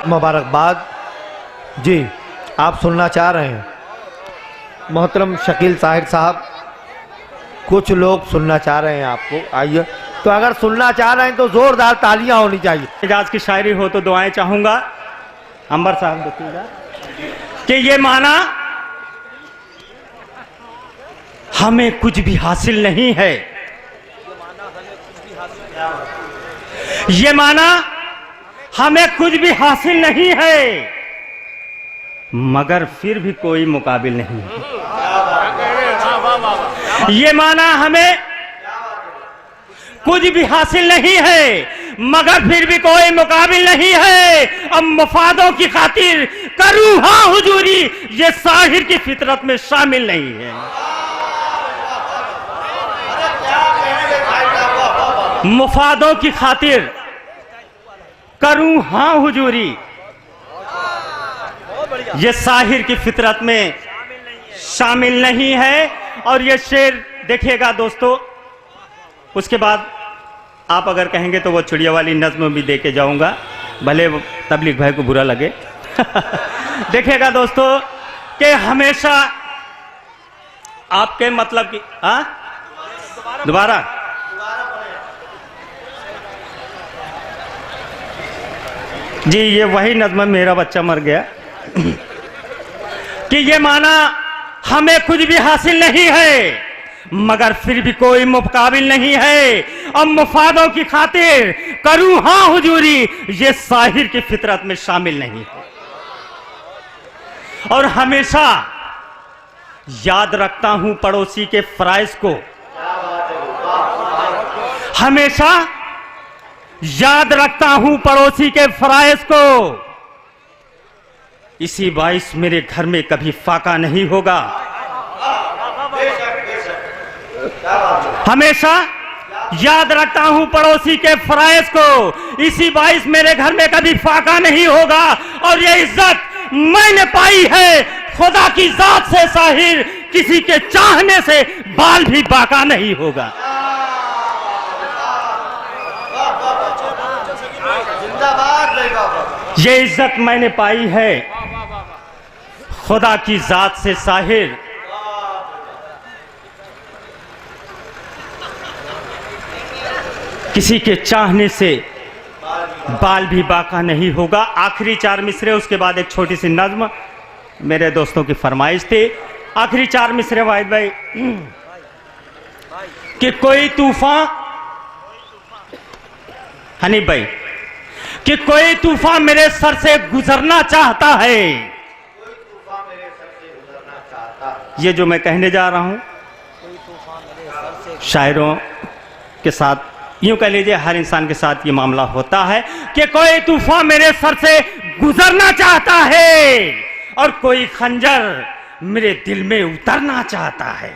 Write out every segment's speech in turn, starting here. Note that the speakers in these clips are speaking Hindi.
मुबारकबाद जी। आप सुनना चाह रहे हैं मोहतरम शकील साहिर साहब, कुछ लोग सुनना चाह रहे हैं आपको। आइए, तो अगर सुनना चाह रहे हैं तो जोरदार तालियां होनी चाहिए। एजाज की शायरी हो तो दुआएं चाहूंगा। अंबर साहब देखिएगा कि ये माना हमें कुछ भी हासिल नहीं है, ये माना हमें कुछ भी हासिल नहीं है, मगर फिर भी कोई मुकाबिल नहीं है। ये माना हमें कुछ भी हासिल नहीं है, मगर फिर भी कोई मुकाबिल नहीं है। अब मफादों की खातिर करूं हाँ हुजूरी, ये साहिर की फितरत में शामिल नहीं है। मुफादों की खातिर करूं हाँ हुजूरी, ये साहिर की फितरत में शामिल नहीं है। और ये शेर देखिएगा दोस्तों, उसके बाद आप अगर कहेंगे तो वो चिड़िया वाली नज्म भी दे के जाऊंगा, भले तबलीग भाई को बुरा लगे। देखिएगा दोस्तों कि हमेशा आपके मतलब की दोबारा जी, ये वही नज्म मेरा बच्चा मर गया कि ये माना हमें कुछ भी हासिल नहीं है, मगर फिर भी कोई मुकाबिल नहीं है। अब मुफादों की खातिर करूं हाँ हुजूरी, ये साहिर की फितरत में शामिल नहीं है। और हमेशा याद रखता हूं पड़ोसी के फराइज को, हमेशा याद रखता हूं पड़ोसी के फराइज को। इसी बाइस मेरे घर में कभी फाका नहीं होगा। हमेशा याद रखता हूं पड़ोसी के फराइज को, इसी बाइस मेरे घर में कभी फाका नहीं होगा। और ये इज्जत मैंने पाई है खुदा की जात से साहिर, किसी के चाहने से बाल भी बाका नहीं होगा। ये इज्जत मैंने पाई है खुदा की जात से साहिर, किसी के चाहने से बाल भी बाका नहीं होगा। आखिरी 4 मिसरे, उसके बाद एक छोटी सी नज्म मेरे दोस्तों की फरमाइश थी। आखिरी 4 मिसरे वाहिद भाई कि कोई तूफान, हनीफ भाई, कि कोई तूफान मेरे सर से गुजरना चाहता है। ये जो मैं कहने जा रहा हूं शायरों के साथ, यूं कह लीजिए हर इंसान के साथ ये मामला होता है कि कोई तूफान मेरे सर से गुजरना चाहता है और कोई खंजर मेरे दिल में उतरना चाहता है।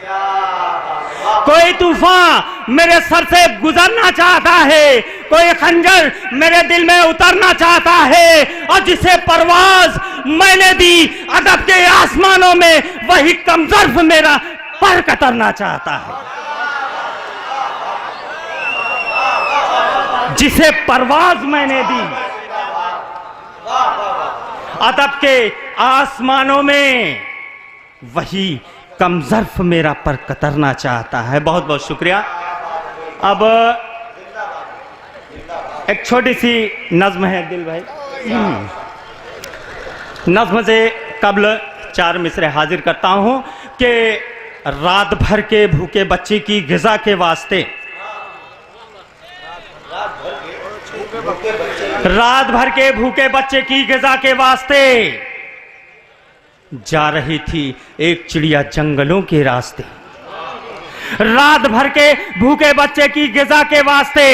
कोई तूफान मेरे सर से गुजरना चाहता है, कोई खंजर मेरे दिल में उतरना चाहता है। और जिसे परवाज मैंने दी अदब के आसमानों में, वही कमजर्फ मेरा पर कतरना चाहता है। जिसे परवाज मैंने दी अदब के आसमानों में, वही कमजर्फ मेरा पर कतरना चाहता है। बहुत बहुत शुक्रिया। अब एक छोटी सी नज्म है दिल भाई, नज्म से कबल 4 मिसरे हाजिर करता हूं कि रात भर के भूखे बच्चे की ग़िज़ा के वास्ते, रात भर के भूखे बच्चे की ग़िज़ा के वास्ते जा रही थी एक चिड़िया जंगलों के रास्ते। रात भर के भूखे बच्चे की ग़िज़ा के वास्ते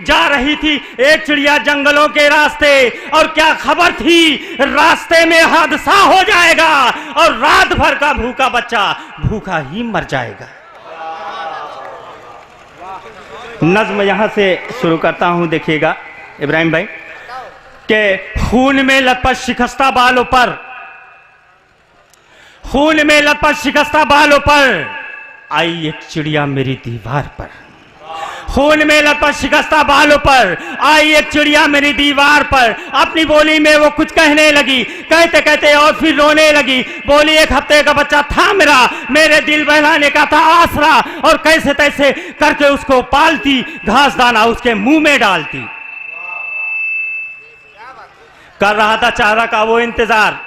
जा रही थी एक चिड़िया जंगलों के रास्ते। और क्या खबर थी रास्ते में हादसा हो जाएगा और रात भर का भूखा बच्चा भूखा ही मर जाएगा। नज्म यहां से शुरू करता हूं, देखिएगा इब्राहिम भाई के खून में लथपथ शिकस्ता बालों पर, खून में लथपथ शिकस्ता बालों पर आई एक चिड़िया मेरी दीवार पर। खून में लथपथ शिकस्ता बालों पर आई एक चिड़िया मेरी दीवार पर। अपनी बोली में वो कुछ कहने लगी, कहते कहते और फिर रोने लगी। बोली 1 हफ्ते का बच्चा था मेरा, मेरे दिल बहलाने का था आसरा, और कैसे तैसे करके उसको पालती, घास दाना उसके मुंह में डालती। कर रहा था चारा का वो इंतजार,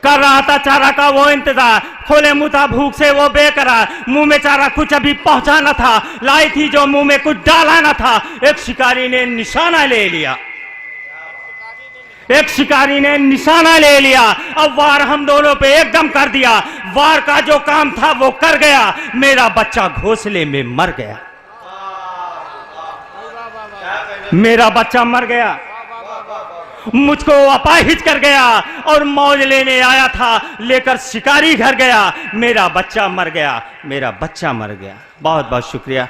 कर रहा था चारा का वो इंतजार। खोले मुंह था भूख से वो बेकरार, मुंह में चारा कुछ अभी पहुंचा न था, लाई थी जो मुंह में कुछ डाला न था। एक शिकारी ने निशाना ले लिया, एक शिकारी ने निशाना ले लिया। अब वार हम दोनों पे एकदम कर दिया, वार का जो काम था वो कर गया। मेरा बच्चा घोंसले में मर गया, मेरा बच्चा मर गया, मुझको अपाहिज कर गया और मौज लेने आया था, लेकर शिकारी घर गया। मेरा बच्चा मर गया, मेरा बच्चा मर गया। बहुत बहुत शुक्रिया।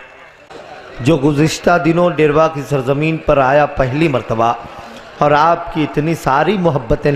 जो गुज़िश्ता दिनों डेरवा की सरजमीन पर आया पहली मर्तबा और आपकी इतनी सारी मोहब्बतें